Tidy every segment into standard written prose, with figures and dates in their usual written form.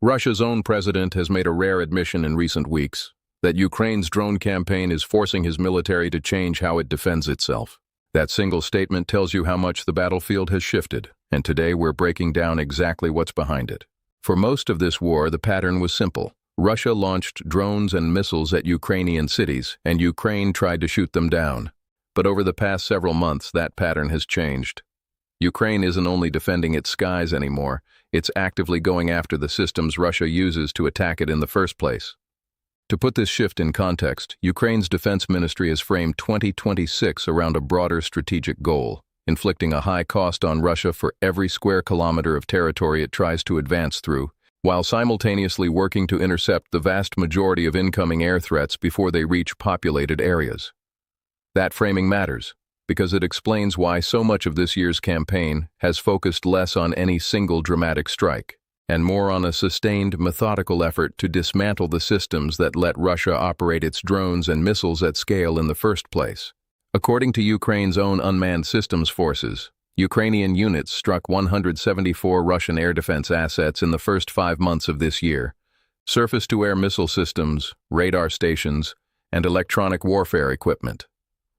Russia's own president has made a rare admission in recent weeks that Ukraine's drone campaign is forcing his military to change how it defends itself. That single statement tells you how much the battlefield has shifted, and today we're breaking down exactly what's behind it. For most of this war, the pattern was simple. Russia launched drones and missiles at Ukrainian cities, and Ukraine tried to shoot them down. But over the past several months, that pattern has changed. Ukraine isn't only defending its skies anymore, it's actively going after the systems Russia uses to attack it in the first place. To put this shift in context, Ukraine's defense ministry has framed 2026 around a broader strategic goal, inflicting a high cost on Russia for every square kilometer of territory it tries to advance through, while simultaneously working to intercept the vast majority of incoming air threats before they reach populated areas. That framing matters, because it explains why so much of this year's campaign has focused less on any single dramatic strike, and more on a sustained, methodical effort to dismantle the systems that let Russia operate its drones and missiles at scale in the first place. According to Ukraine's own unmanned systems forces, Ukrainian units struck 174 Russian air defense assets in the first 5 months of this year: surface-to-air missile systems, radar stations, and electronic warfare equipment.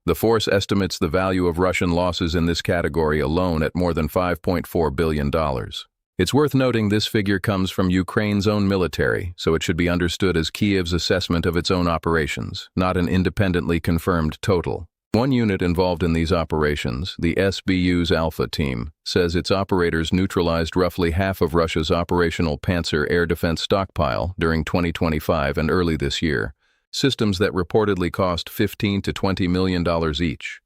The force estimates the value of Russian losses in this category alone at more than $5.4 billion. It's worth noting this figure comes from Ukraine's own military, so it should be understood as Kyiv's assessment of its own operations, not an independently confirmed total. One unit involved in these operations, the SBU's Alpha team, says its operators neutralized roughly half of Russia's operational Panzer air defense stockpile during 2025 and early this year, systems that reportedly cost $15 to $20 million each.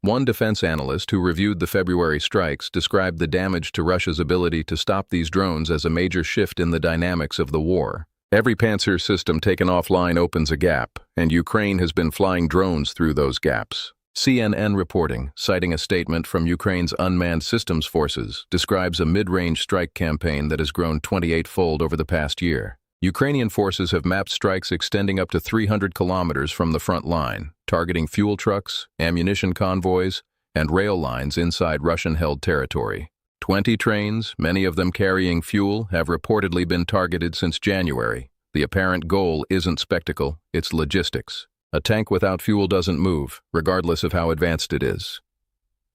One defense analyst who reviewed the February strikes described the damage to Russia's ability to stop these drones as a major shift in the dynamics of the war. Every Panzer system taken offline opens a gap, and Ukraine has been flying drones through those gaps. CNN reporting, citing a statement from Ukraine's unmanned systems forces, describes a mid-range strike campaign that has grown 28-fold over the past year. Ukrainian forces have mapped strikes extending up to 300 kilometers from the front line, targeting fuel trucks, ammunition convoys, and rail lines inside Russian-held territory. 20 trains, many of them carrying fuel, have reportedly been targeted since January. The apparent goal isn't spectacle, it's logistics. A tank without fuel doesn't move, regardless of how advanced it is.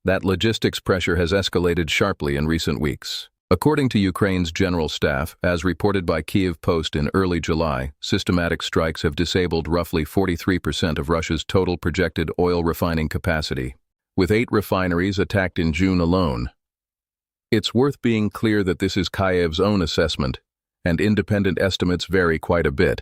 That logistics pressure has escalated sharply in recent weeks. According to Ukraine's general staff, as reported by Kyiv Post in early July, systematic strikes have disabled roughly 43% of Russia's total projected oil refining capacity, with 8 refineries attacked in June alone. It's worth being clear that this is Kyiv's own assessment, and independent estimates vary quite a bit.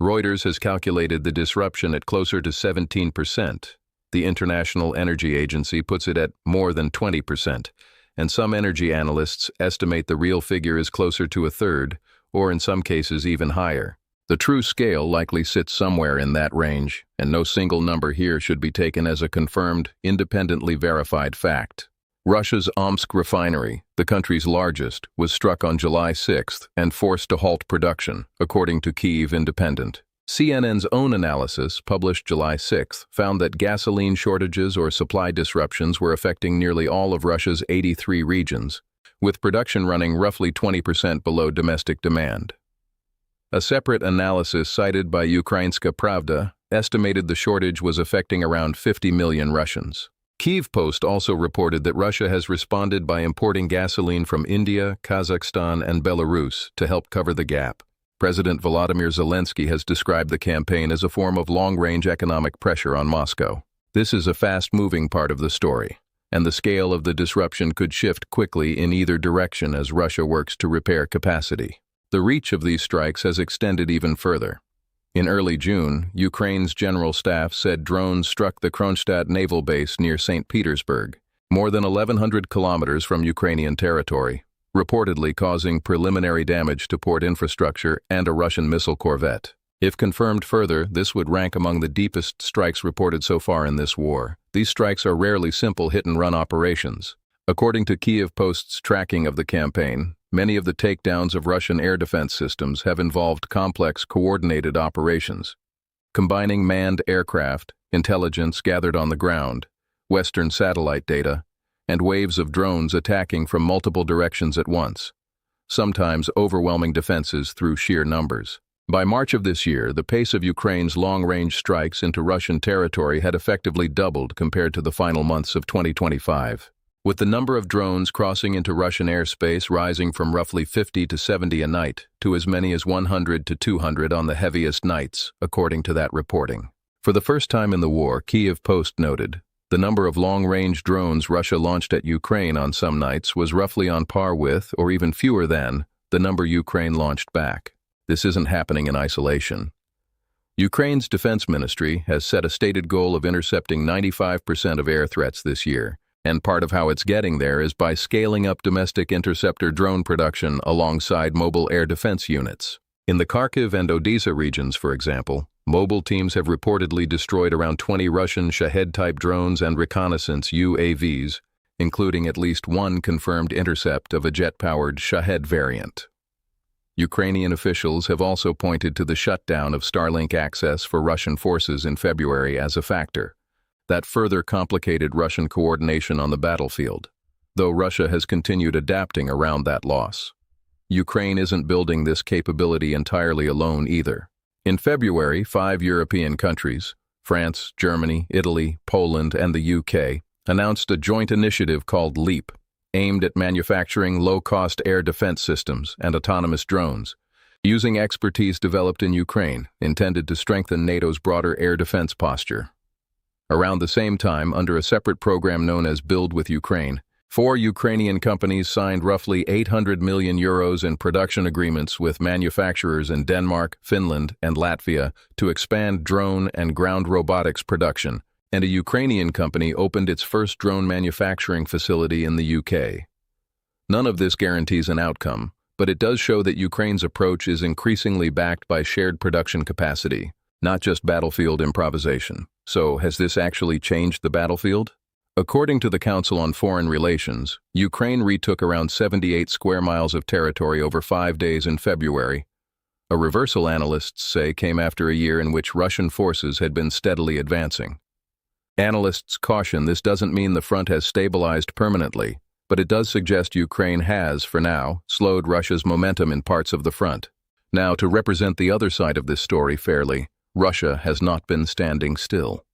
Reuters has calculated the disruption at closer to 17%. The International Energy Agency puts it at more than 20%. And some energy analysts estimate the real figure is closer to a third, or in some cases even higher. The true scale likely sits somewhere in that range, and no single number here should be taken as a confirmed, independently verified fact. Russia's Omsk refinery, the country's largest, was struck on July 6th and forced to halt production, according to Kyiv Independent. CNN's own analysis, published July 6th, found that gasoline shortages or supply disruptions were affecting nearly all of Russia's 83 regions, with production running roughly 20% below domestic demand. A separate analysis cited by Ukrainska Pravda estimated the shortage was affecting around 50 million Russians. Kyiv Post also reported that Russia has responded by importing gasoline from India, Kazakhstan, and Belarus to help cover the gap. President Volodymyr Zelensky has described the campaign as a form of long-range economic pressure on Moscow. This is a fast-moving part of the story, and the scale of the disruption could shift quickly in either direction as Russia works to repair capacity. The reach of these strikes has extended even further. In early June, Ukraine's general staff said drones struck the Kronstadt naval base near St. Petersburg, more than 1,100 kilometers from Ukrainian territory, reportedly causing preliminary damage to port infrastructure and a Russian missile corvette. If confirmed further, this would rank among the deepest strikes reported so far in this war. These strikes are rarely simple hit-and-run operations. According to Kyiv Post's tracking of the campaign, many of the takedowns of Russian air defense systems have involved complex, coordinated operations, combining manned aircraft, intelligence gathered on the ground, Western satellite data, and waves of drones attacking from multiple directions at once. sometimes overwhelming defenses through sheer numbers. By March of this year, the pace of Ukraine's long-range strikes into Russian territory had effectively doubled compared to the final months of 2025, with the number of drones crossing into Russian airspace rising from roughly 50 to 70 a night to as many as 100 to 200 on the heaviest nights, according to that reporting. For the first time in the war, Kyiv Post noted, the number of long-range drones Russia launched at Ukraine on some nights was roughly on par with, or even fewer than, the number Ukraine launched back. This isn't happening in isolation. Ukraine's defense ministry has set a stated goal of intercepting 95% of air threats this year, and part of how it's getting there is by scaling up domestic interceptor drone production alongside mobile air defense units. In the Kharkiv and Odessa regions, for example, mobile teams have reportedly destroyed around 20 Russian Shahed-type drones and reconnaissance UAVs, including at least one confirmed intercept of a jet-powered Shahed variant. Ukrainian officials have also pointed to the shutdown of Starlink access for Russian forces in February as a factor that further complicated Russian coordination on the battlefield, though Russia has continued adapting around that loss. Ukraine isn't building this capability entirely alone either. In February, 5 European countries, France, Germany, Italy, Poland, and the UK, announced a joint initiative called LEAP, aimed at manufacturing low-cost air defense systems and autonomous drones, using expertise developed in Ukraine, intended to strengthen NATO's broader air defense posture. Around the same time, under a separate program known as Build with Ukraine, 4 Ukrainian companies signed roughly 800 million euros in production agreements with manufacturers in Denmark, Finland, and Latvia to expand drone and ground robotics production, and a Ukrainian company opened its first drone manufacturing facility in the UK. None of this guarantees an outcome, but it does show that Ukraine's approach is increasingly backed by shared production capacity, not just battlefield improvisation. So, has this actually changed the battlefield? According to the Council on Foreign Relations, Ukraine retook around 78 square miles of territory over 5 days in February. A reversal, analysts say, came after a year in which Russian forces had been steadily advancing. Analysts caution this doesn't mean the front has stabilized permanently, but it does suggest Ukraine has, for now, slowed Russia's momentum in parts of the front. Now, to represent the other side of this story fairly, Russia has not been standing still.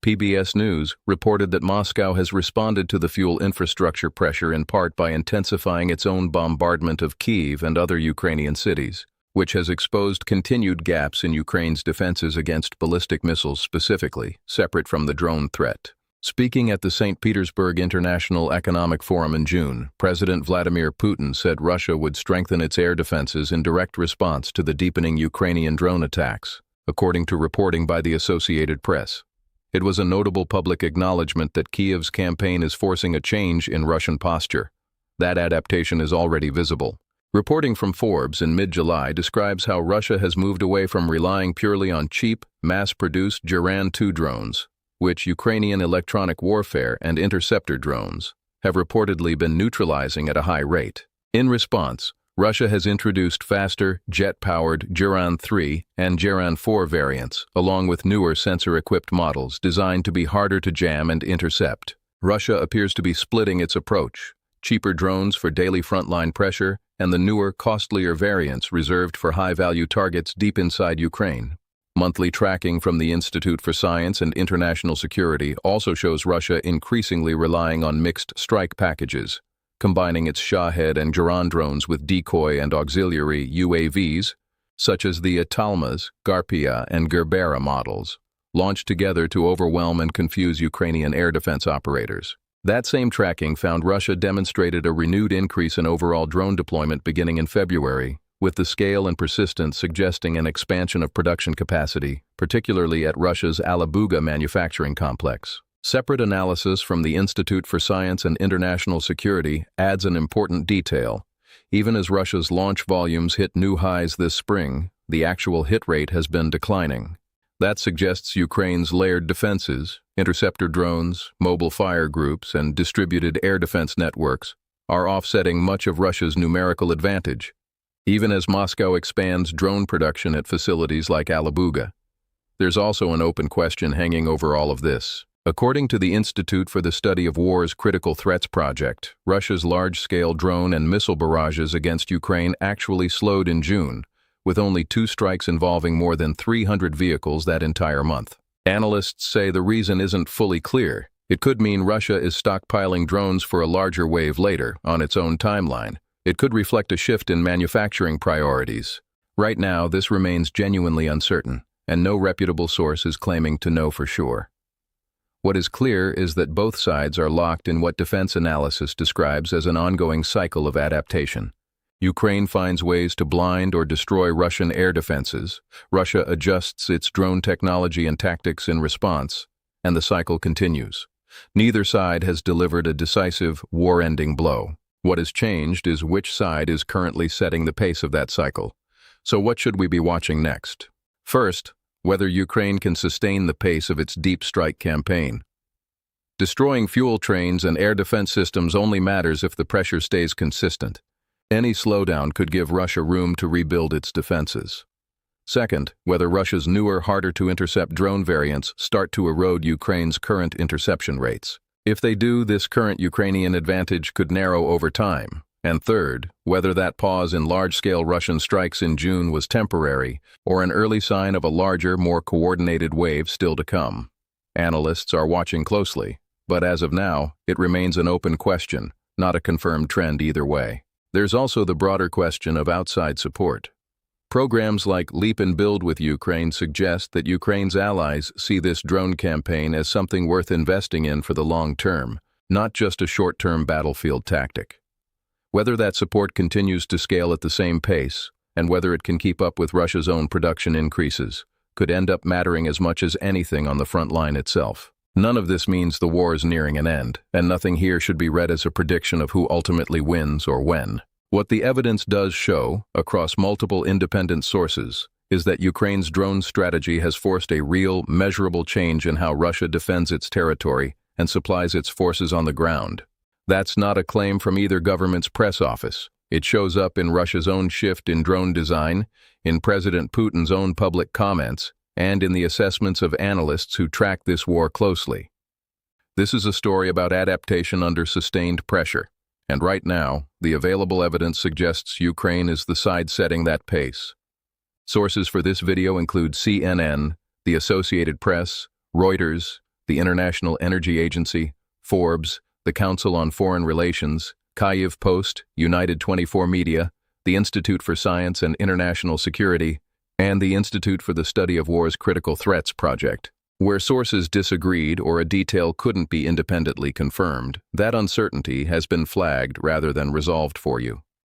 PBS News reported that Moscow has responded to the fuel infrastructure pressure in part by intensifying its own bombardment of Kyiv and other Ukrainian cities, which has exposed continued gaps in Ukraine's defenses against ballistic missiles specifically, separate from the drone threat. Speaking at the St. Petersburg International Economic Forum in June, President Vladimir Putin said Russia would strengthen its air defenses in direct response to the deepening Ukrainian drone attacks, according to reporting by the Associated Press. It was a notable public acknowledgement that Kyiv's campaign is forcing a change in Russian posture. That adaptation is already visible. Reporting from Forbes in mid-July describes how Russia has moved away from relying purely on cheap, mass-produced Geran-2 drones, which Ukrainian electronic warfare and interceptor drones have reportedly been neutralizing at a high rate. In response, Russia has introduced faster, jet-powered Geran-3 and Geran-4 variants, along with newer sensor-equipped models designed to be harder to jam and intercept. Russia appears to be splitting its approach: cheaper drones for daily frontline pressure, and the newer, costlier variants reserved for high-value targets deep inside Ukraine. Monthly tracking from the Institute for Science and International Security also shows Russia increasingly relying on mixed strike packages, combining its Shahed and Geran drones with decoy and auxiliary UAVs, such as the Atalmas, Garpia, and Gerbera models, launched together to overwhelm and confuse Ukrainian air defense operators. That same tracking found Russia demonstrated a renewed increase in overall drone deployment beginning in February, with the scale and persistence suggesting an expansion of production capacity, particularly at Russia's Alabuga manufacturing complex. Separate analysis from the Institute for Science and International Security adds an important detail. Even as Russia's launch volumes hit new highs this spring, the actual hit rate has been declining. That suggests Ukraine's layered defenses, interceptor drones, mobile fire groups, and distributed air defense networks are offsetting much of Russia's numerical advantage, even as Moscow expands drone production at facilities like Alabuga. There's also an open question hanging over all of this. According to the Institute for the Study of War's Critical Threats Project, Russia's large-scale drone and missile barrages against Ukraine actually slowed in June, with only 2 strikes involving more than 300 vehicles that entire month. Analysts say the reason isn't fully clear. It could mean Russia is stockpiling drones for a larger wave later, on its own timeline. It could reflect a shift in manufacturing priorities. Right now, this remains genuinely uncertain, and no reputable source is claiming to know for sure. What is clear is that both sides are locked in what defense analysis describes as an ongoing cycle of adaptation. Ukraine finds ways to blind or destroy Russian air defenses. Russia adjusts its drone technology and tactics in response, and the cycle continues. Neither side has delivered a decisive, war-ending blow. What has changed is which side is currently setting the pace of that cycle. So what should we be watching next? First, whether Ukraine can sustain the pace of its deep strike campaign. Destroying fuel trains and air defense systems only matters if the pressure stays consistent. Any slowdown could give Russia room to rebuild its defenses. Second, whether Russia's newer, harder-to-intercept drone variants start to erode Ukraine's current interception rates. If they do, this current Ukrainian advantage could narrow over time. And third, whether that pause in large-scale Russian strikes in June was temporary or an early sign of a larger, more coordinated wave still to come. Analysts are watching closely, but as of now, it remains an open question, not a confirmed trend either way. There's also the broader question of outside support. Programs like Leap and Build with Ukraine suggest that Ukraine's allies see this drone campaign as something worth investing in for the long term, not just a short-term battlefield tactic. Whether that support continues to scale at the same pace, and whether it can keep up with Russia's own production increases, could end up mattering as much as anything on the front line itself. None of this means the war is nearing an end, and nothing here should be read as a prediction of who ultimately wins or when. What the evidence does show, across multiple independent sources, is that Ukraine's drone strategy has forced a real, measurable change in how Russia defends its territory and supplies its forces on the ground. That's not a claim from either government's press office. It shows up in Russia's own shift in drone design, in President Putin's own public comments, and in the assessments of analysts who track this war closely. This is a story about adaptation under sustained pressure, and right now, the available evidence suggests Ukraine is the side setting that pace. Sources for this video include CNN, the Associated Press, Reuters, the International Energy Agency, Forbes, the Council on Foreign Relations, Kyiv Post, United 24 Media, the Institute for Science and International Security, and the Institute for the Study of War's Critical Threats Project. Where sources disagreed or a detail couldn't be independently confirmed, that uncertainty has been flagged rather than resolved for you.